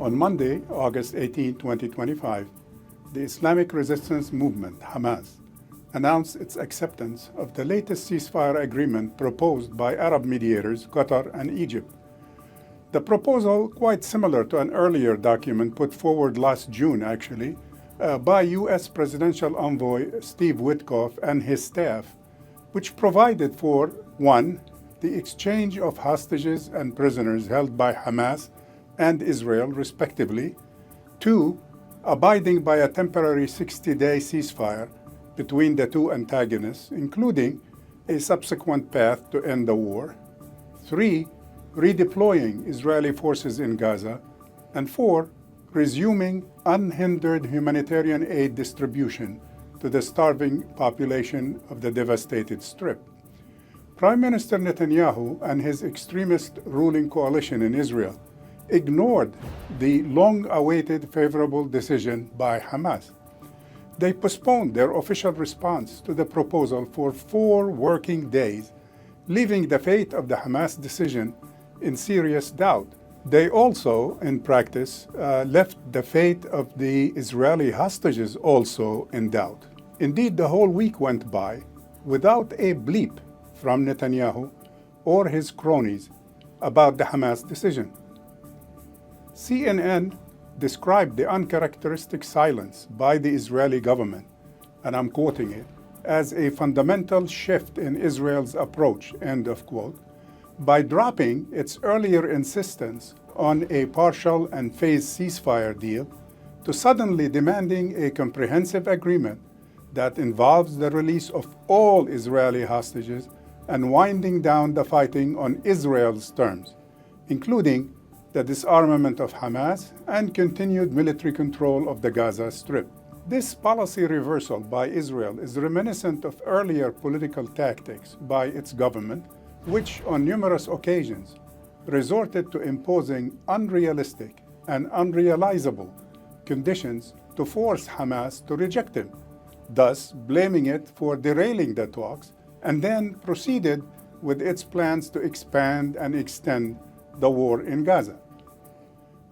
On Monday, August 18, 2025, the Islamic Resistance Movement, Hamas, announced its acceptance of the latest ceasefire agreement proposed by Arab mediators, Qatar and Egypt. The proposal, quite similar to an earlier document put forward last June, actually, by U.S. Presidential Envoy Steve Witkoff and his staff, which provided for 1. The exchange of hostages and prisoners held by Hamas and Israel, respectively. 2. Abiding by a temporary 60-day ceasefire between the two antagonists, including a subsequent path to end the war. 3. Redeploying Israeli forces in Gaza. And 4. Resuming unhindered humanitarian aid distribution to the starving population of the devastated Strip. Prime Minister Netanyahu and his extremist ruling coalition in Israel ignored the long-awaited favorable decision by Hamas. They postponed their official response to the proposal for 4 working days, leaving the fate of the Hamas decision in serious doubt. They also, in practice, left the fate of the Israeli hostages also in doubt. Indeed, the whole week went by without a bleep from Netanyahu or his cronies about the Hamas decision. CNN described the uncharacteristic silence by the Israeli government, and I'm quoting it, as a fundamental shift in Israel's approach, end of quote, by dropping its earlier insistence on a partial and phased ceasefire deal to suddenly demanding a comprehensive agreement that involves the release of all Israeli hostages and winding down the fighting on Israel's terms, including the disarmament of Hamas and continued military control of the Gaza Strip. This policy reversal by Israel is reminiscent of earlier political tactics by its government, which on numerous occasions resorted to imposing unrealistic and unrealizable conditions to force Hamas to reject them, thus blaming it for derailing the talks, and then proceeded with its plans to expand and extend the war in Gaza.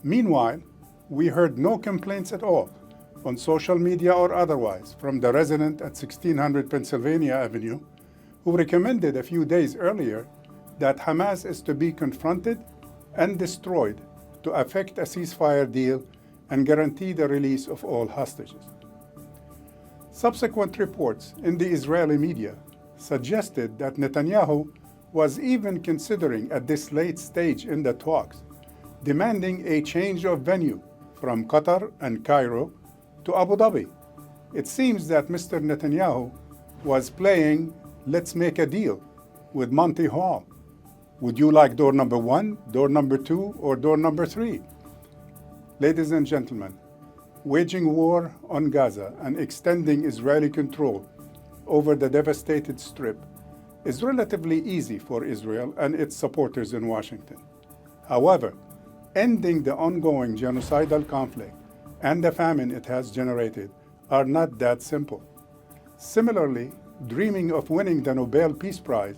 Meanwhile, we heard no complaints at all, on social media or otherwise, from the resident at 1600 Pennsylvania Avenue, who recommended a few days earlier that Hamas is to be confronted and destroyed to effect a ceasefire deal and guarantee the release of all hostages. Subsequent reports in the Israeli media suggested that Netanyahu was even considering at this late stage in the talks demanding a change of venue from Qatar and Cairo to Abu Dhabi. It seems that Mr. Netanyahu was playing let's make a deal with Monty Hall. Would you like door number 1, door number 2, or door number 3? Ladies and gentlemen, waging war on Gaza and extending Israeli control over the devastated Strip is relatively easy for Israel and its supporters in Washington. However, ending the ongoing genocidal conflict and the famine it has generated are not that simple. Similarly, dreaming of winning the Nobel Peace Prize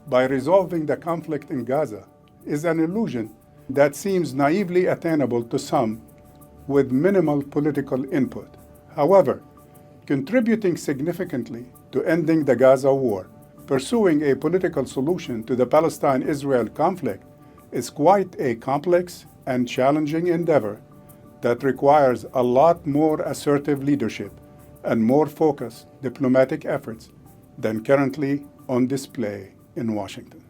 by resolving the conflict in Gaza is an illusion that seems naively attainable to some with minimal political input. However, contributing significantly to ending the Gaza war, pursuing a political solution to the Palestine-Israel conflict is quite a complex and challenging endeavor that requires a lot more assertive leadership and more focused diplomatic efforts than currently on display in Washington.